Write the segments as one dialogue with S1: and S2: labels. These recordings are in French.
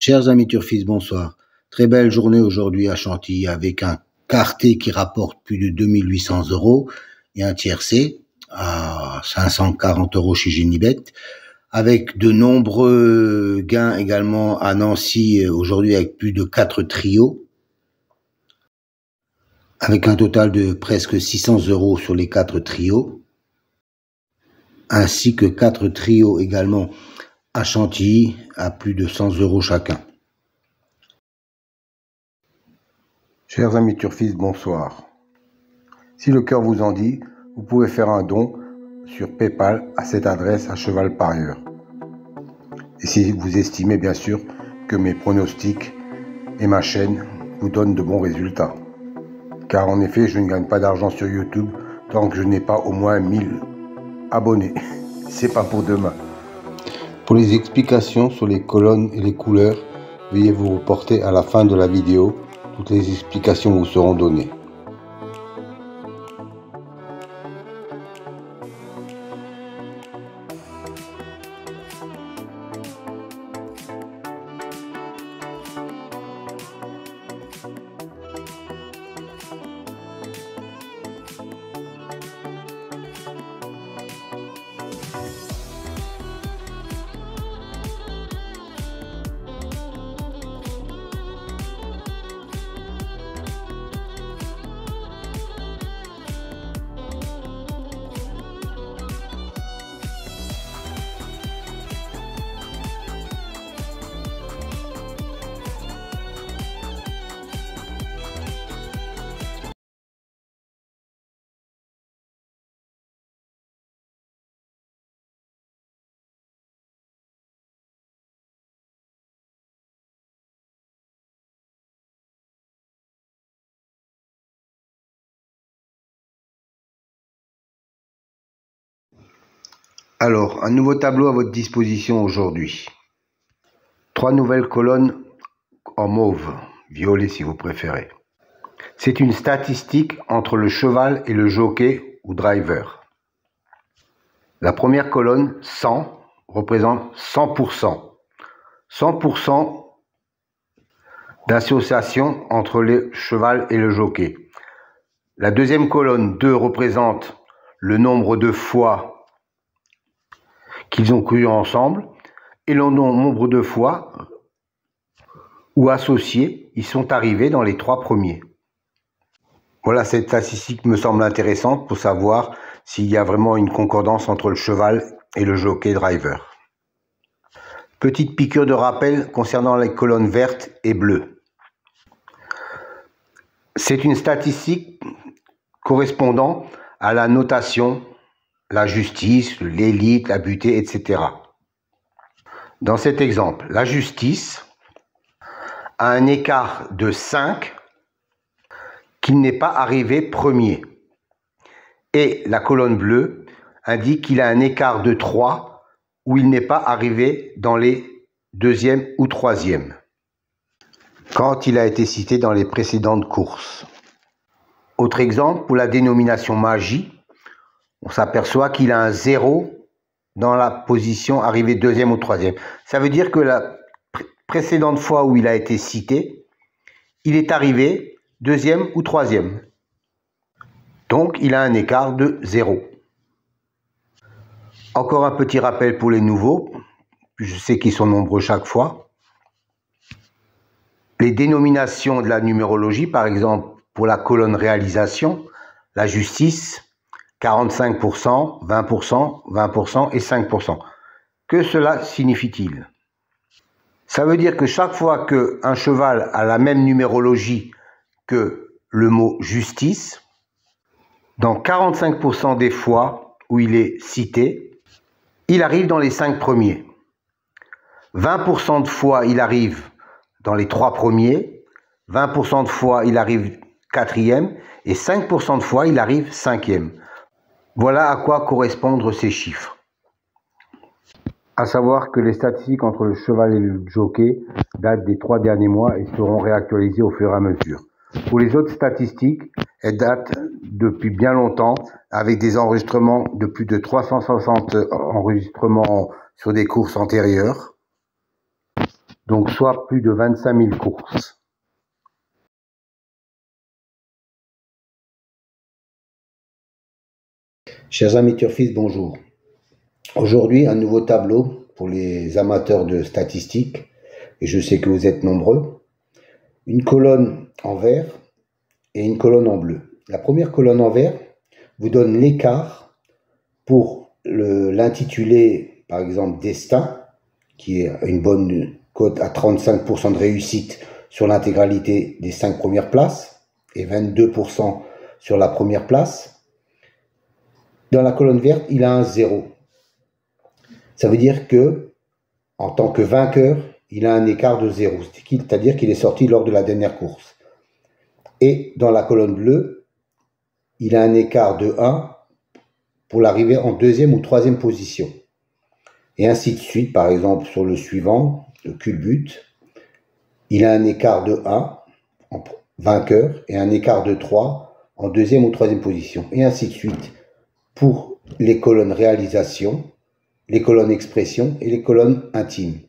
S1: Chers amis turfistes, bonsoir. Très belle journée aujourd'hui à Chantilly avec un quarté qui rapporte plus de 2800 € et un tiercé à 540 € chez Génibet, avec de nombreux gains également à Nancy aujourd'hui avec plus de 4 trios, avec un total de presque 600 € sur les 4 trios, ainsi que 4 trios également à Chantilly à plus de 100 € chacun.
S2: Chers amis turfistes, bonsoir. Si le cœur vous en dit, vous pouvez faire un don sur PayPal à cette adresse à Cheval Parieur. Et si vous estimez bien sûr que mes pronostics et ma chaîne vous donnent de bons résultats. Car en effet, je ne gagne pas d'argent sur YouTube tant que je n'ai pas au moins 1000 abonnés. C'est pas pour demain. Pour les explications sur les colonnes et les couleurs, veuillez vous reporter à la fin de la vidéo. Toutes les explications vous seront données. Alors, un nouveau tableau à votre disposition aujourd'hui. 3 nouvelles colonnes en mauve, violet si vous préférez. C'est une statistique entre le cheval et le jockey ou driver. La première colonne, 100, représente 100%. 100% d'association entre le cheval et le jockey. La deuxième colonne, 2, représente le nombre de fois qu'ils ont couru ensemble et le nombre de fois où associés ils sont arrivés dans les 3 premiers. Voilà, cette statistique me semble intéressante pour savoir s'il y a vraiment une concordance entre le cheval et le jockey driver. Petite piqûre de rappel concernant les colonnes vertes et bleues. C'est une statistique correspondant à la notation, la justice, l'élite, la butée, etc. Dans cet exemple, la justice a un écart de 5 qu'il n'est pas arrivé premier. Et la colonne bleue indique qu'il a un écart de 3 où il n'est pas arrivé dans les 2e ou 3e, quand il a été cité dans les précédentes courses. Autre exemple, pour la dénomination magie, on s'aperçoit qu'il a un 0 dans la position arrivée 2e ou 3e. Ça veut dire que la précédente fois où il a été cité, il est arrivé 2e ou 3e. Donc, il a un écart de 0. Encore un petit rappel pour les nouveaux. Je sais qu'ils sont nombreux chaque fois. Les dénominations de la numérologie, par exemple, pour la colonne réalisation, la justice, 45%, 20%, 20% et 5%. Que cela signifie-t-il? Ça veut dire que chaque fois qu'un cheval a la même numérologie que le mot justice, dans 45% des fois où il est cité, il arrive dans les 5 premiers. 20% de fois, il arrive dans les 3 premiers. 20% de fois, il arrive 4e. Et 5% de fois, il arrive 5e. Voilà à quoi correspondent ces chiffres. À savoir que les statistiques entre le cheval et le jockey datent des 3 derniers mois et seront réactualisées au fur et à mesure. Pour les autres statistiques, elles datent depuis bien longtemps, avec des enregistrements de plus de 360 enregistrements sur des courses antérieures. donc soit plus de 25 000 courses.
S1: Chers amis turfistes, bonjour. Aujourd'hui, un nouveau tableau pour les amateurs de statistiques, et je sais que vous êtes nombreux. Une colonne en vert et une colonne en bleu. La première colonne en vert vous donne l'écart pour l'intitulé, par exemple, Destin, qui est une bonne cote à 35% de réussite sur l'intégralité des 5 premières places et 22% sur la première place. Dans la colonne verte, il a un 0. Ça veut dire que, en tant que vainqueur, il a un écart de 0, c'est-à-dire qu'il est sorti lors de la dernière course. Et dans la colonne bleue, il a un écart de 1 pour l'arrivée en 2e ou 3e position. Et ainsi de suite, par exemple, sur le suivant, le culbute, il a un écart de 1 en vainqueur et un écart de 3 en 2e ou 3e position. Et ainsi de suite pour les colonnes réalisation, les colonnes expression et les colonnes intimes.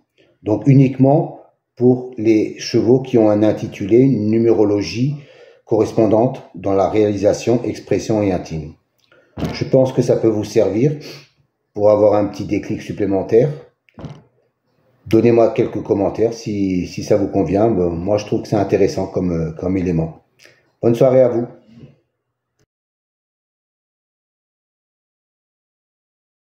S1: Donc uniquement pour les chevaux qui ont un intitulé, une numérologie correspondante dans la réalisation, expression et intime. Je pense que ça peut vous servir pour avoir un petit déclic supplémentaire. Donnez-moi quelques commentaires si ça vous convient. Moi, je trouve que c'est intéressant comme élément. Bonne soirée à vous.